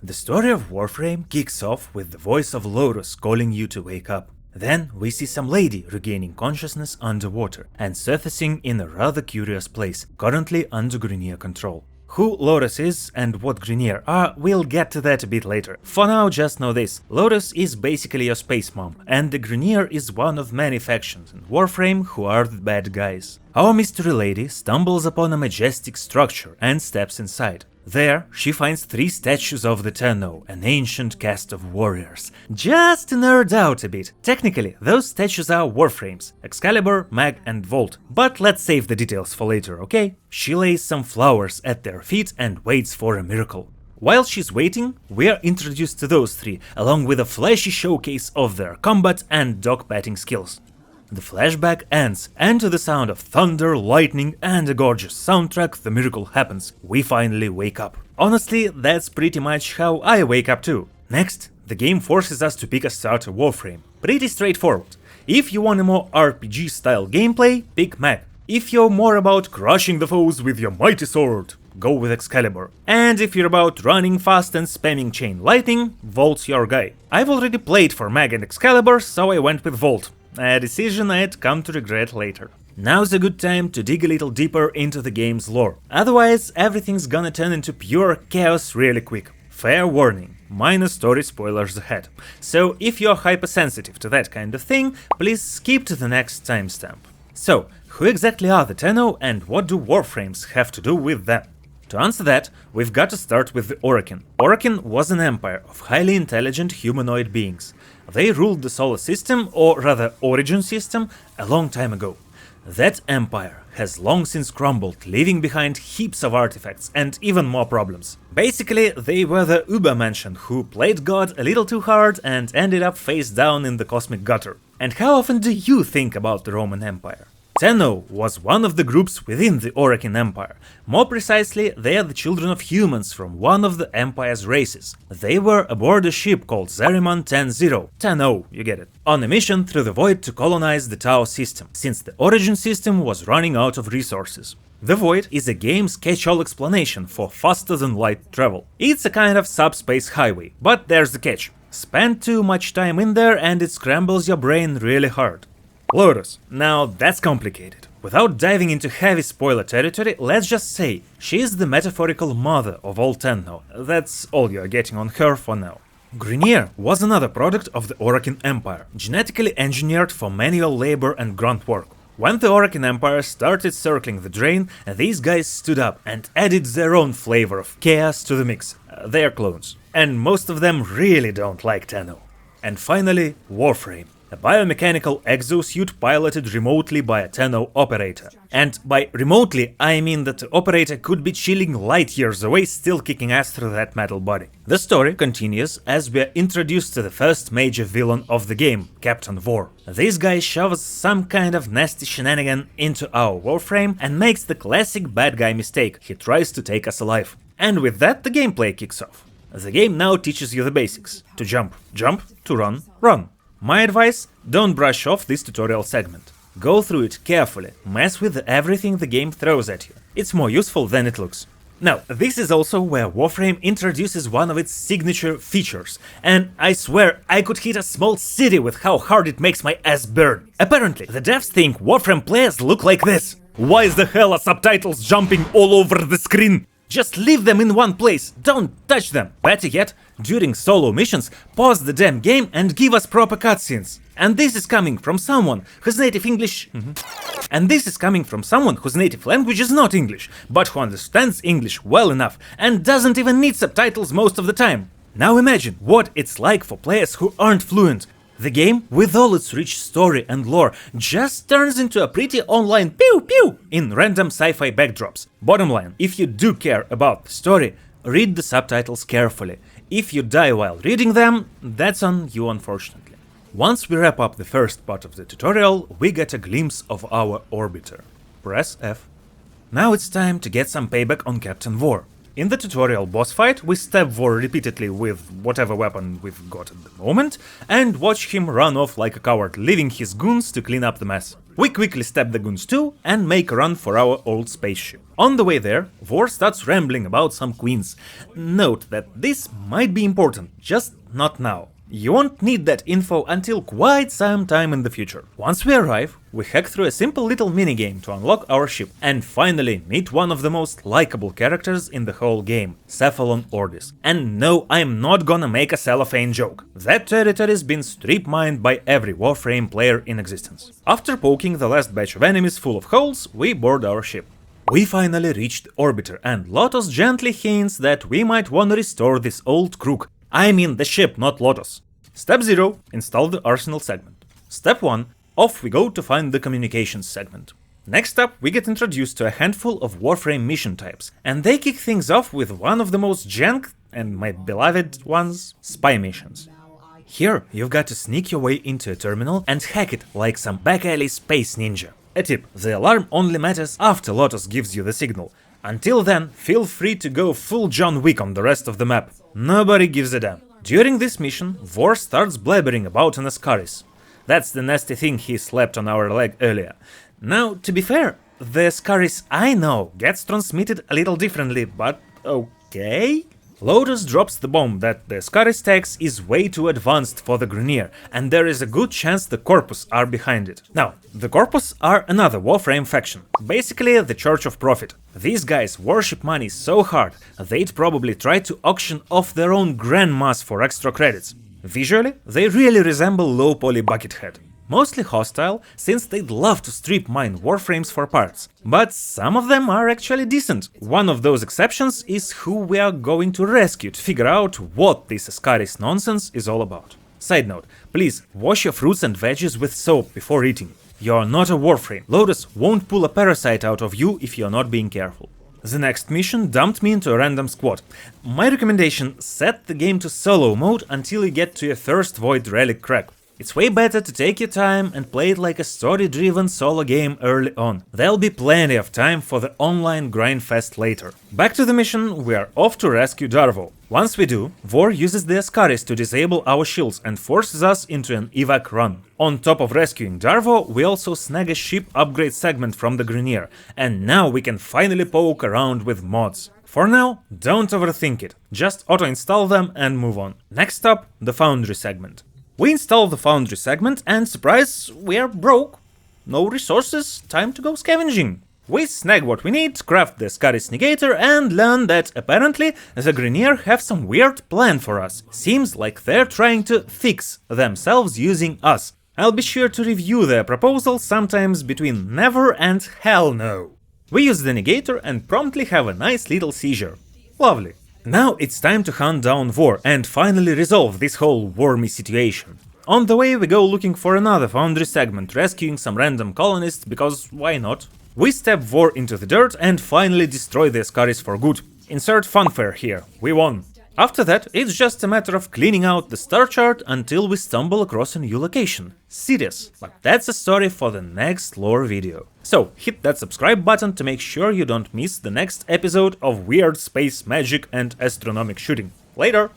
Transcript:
The story of Warframe kicks off with the voice of Lotus calling you to wake up. Then we see some lady regaining consciousness underwater and surfacing in a rather curious place, currently under Grineer control. Who Lotus is and what Grineer are, we'll get to that a bit later. For now, just know this: Lotus is basically your space mom, and the Grineer is one of many factions in Warframe who are the bad guys. Our mystery lady stumbles upon a majestic structure and steps inside. There, she finds 3 statues of the Tenno, an ancient caste of warriors. Just to nerd out a bit, technically, those statues are Warframes: Excalibur, Mag and Volt, but let's save the details for later, okay? She lays some flowers at their feet and waits for a miracle. While she's waiting, we are introduced to those 3, along with a flashy showcase of their combat and dog patting skills. The flashback ends, and to the sound of thunder, lightning and a gorgeous soundtrack, the miracle happens. We finally wake up. Honestly, that's pretty much how I wake up too. Next, the game forces us to pick a starter Warframe. Pretty straightforward. If you want a more RPG style gameplay, pick Mag. If you're more about crushing the foes with your mighty sword, go with Excalibur. And if you're about running fast and spamming chain lightning, Volt's your guy. I've already played for Mag and Excalibur, so I went with Volt. A decision I'd come to regret later. Now's a good time to dig a little deeper into the game's lore. Otherwise, everything's gonna turn into pure chaos really quick. Fair warning, minor story spoilers ahead. So if you're hypersensitive to that kind of thing, please skip to the next timestamp. So, who exactly are the Tenno and what do Warframes have to do with them? To answer that, we've got to start with the Orokin. Orokin was an empire of highly intelligent humanoid beings. They ruled the solar system, or rather origin system, a long time ago. That empire has long since crumbled, leaving behind heaps of artifacts and even more problems. Basically, they were the Ubermenschen who played God a little too hard and ended up face down in the cosmic gutter. And how often do you think about the Roman Empire? Tenno was one of the groups within the Orokin Empire. More precisely, they are the children of humans from one of the Empire's races. They were aboard a ship called Zariman 10-0, Tenno, you get it, on a mission through the void to colonize the Tau system, since the origin system was running out of resources. The Void is a game's catch-all explanation for faster-than-light travel. It's a kind of subspace highway, but there's the catch. Spend too much time in there and it scrambles your brain really hard. Lotus. Now that's complicated. Without diving into heavy spoiler territory, let's just say she is the metaphorical mother of all Tenno. That's all you're getting on her for now. Grineer was another product of the Orokin Empire, genetically engineered for manual labor and grunt work. When the Orokin Empire started circling the drain, these guys stood up and added their own flavor of chaos to the mix. They're clones. And most of them really don't like Tenno. And finally, Warframe. A biomechanical exosuit piloted remotely by a Tenno operator. And by remotely, I mean that the operator could be chilling light years away, still kicking ass through that metal body. The story continues as we are introduced to the first major villain of the game, Captain Vor. This guy shoves some kind of nasty shenanigan into our Warframe and makes the classic bad guy mistake: he tries to take us alive. And with that, the gameplay kicks off. The game now teaches you the basics: to jump, jump, to run, run. My advice: don't brush off this tutorial segment. Go through it carefully, mess with everything the game throws at you. It's more useful than it looks. Now, this is also where Warframe introduces one of its signature features, and I swear I could hit a small city with how hard it makes my ass burn. Apparently, the devs think Warframe players look like this. Why is the hell are subtitles jumping all over the screen? Just leave them in one place, don't touch them. Better yet, during solo missions, pause the damn game and give us proper cutscenes. And this is coming from someone whose native English... And this is coming from someone whose native language is not English, but who understands English well enough and doesn't even need subtitles most of the time. Now imagine what it's like for players who aren't fluent. The game, with all its rich story and lore, just turns into a pretty online pew-pew in random sci-fi backdrops. Bottom line, if you do care about the story, read the subtitles carefully. If you die while reading them, that's on you, unfortunately. Once we wrap up the first part of the tutorial, we get a glimpse of our orbiter. Press F. Now it's time to get some payback on Captain Vor. In the tutorial boss fight, we stab Vor repeatedly with whatever weapon we've got at the moment, and watch him run off like a coward, leaving his goons to clean up the mess. We quickly stab the goons too and make a run for our old spaceship. On the way there, Vor starts rambling about some queens. Note that this might be important, just not now. You won't need that info until quite some time in the future. Once we arrive, we hack through a simple little minigame to unlock our ship and finally meet one of the most likable characters in the whole game, Cephalon Ordis. And no, I'm not gonna make a cellophane joke. That territory's been strip-mined by every Warframe player in existence. After poking the last batch of enemies full of holes, we board our ship. We finally reached Orbiter, and Lotus gently hints that we might wanna restore this old crook. I mean the ship, not Lotus. Step 0. Install the Arsenal segment. Step 1. Off we go to find the Communications segment. Next up, we get introduced to a handful of Warframe mission types, and they kick things off with one of the most jank, and my beloved ones, spy missions. Here, you've got to sneak your way into a terminal and hack it like some back-alley space ninja. A tip, the alarm only matters after Lotus gives you the signal. Until then, feel free to go full John Wick on the rest of the map. Nobody gives a damn. During this mission, Vor starts blabbering about an Ascaris. That's the nasty thing he slapped on our leg earlier. Now, to be fair, the Ascaris I know gets transmitted a little differently, but okay? Lotus drops the bomb that the Ascaris tax is way too advanced for the Grineer, and there is a good chance the Corpus are behind it. Now, the Corpus are another Warframe faction, basically the Church of Profit. These guys worship money so hard, they'd probably try to auction off their own grandmas for extra credits. Visually, they really resemble low-poly Buckethead. Mostly hostile, since they'd love to strip mine Warframes for parts. But some of them are actually decent. One of those exceptions is who we are going to rescue to figure out what this Ascaris nonsense is all about. Side note, please wash your fruits and veggies with soap before eating. You're not a Warframe. Lotus won't pull a parasite out of you if you're not being careful. The next mission dumped me into a random squad. My recommendation, set the game to solo mode until you get to your first Void Relic crack. It's way better to take your time and play it like a story-driven solo game early on. There'll be plenty of time for the online grindfest later. Back to the mission, we are off to rescue Darvo. Once we do, Vor uses the Ascaris to disable our shields and forces us into an evac run. On top of rescuing Darvo, we also snag a ship upgrade segment from the Grineer, and now we can finally poke around with mods. For now, don't overthink it, just auto-install them and move on. Next up, the Foundry segment. We install the Foundry segment and surprise, we are broke. No resources, time to go scavenging. We snag what we need, craft the Ascaris negator and learn that apparently the Grineer have some weird plan for us. Seems like they're trying to fix themselves using us. I'll be sure to review their proposal sometimes between never and hell no. We use the negator and promptly have a nice little seizure. Lovely. Now it's time to hunt down Vor and finally resolve this whole wormy situation. On the way we go looking for another Foundry segment, rescuing some random colonists because why not? We step Vor into the dirt and finally destroy the Ascaris for good. Insert funfair here, we won. After that, it's just a matter of cleaning out the star chart until we stumble across a new location. Serious, but that's a story for the next lore video. So, hit that subscribe button to make sure you don't miss the next episode of weird space magic and astronomic shooting. Later!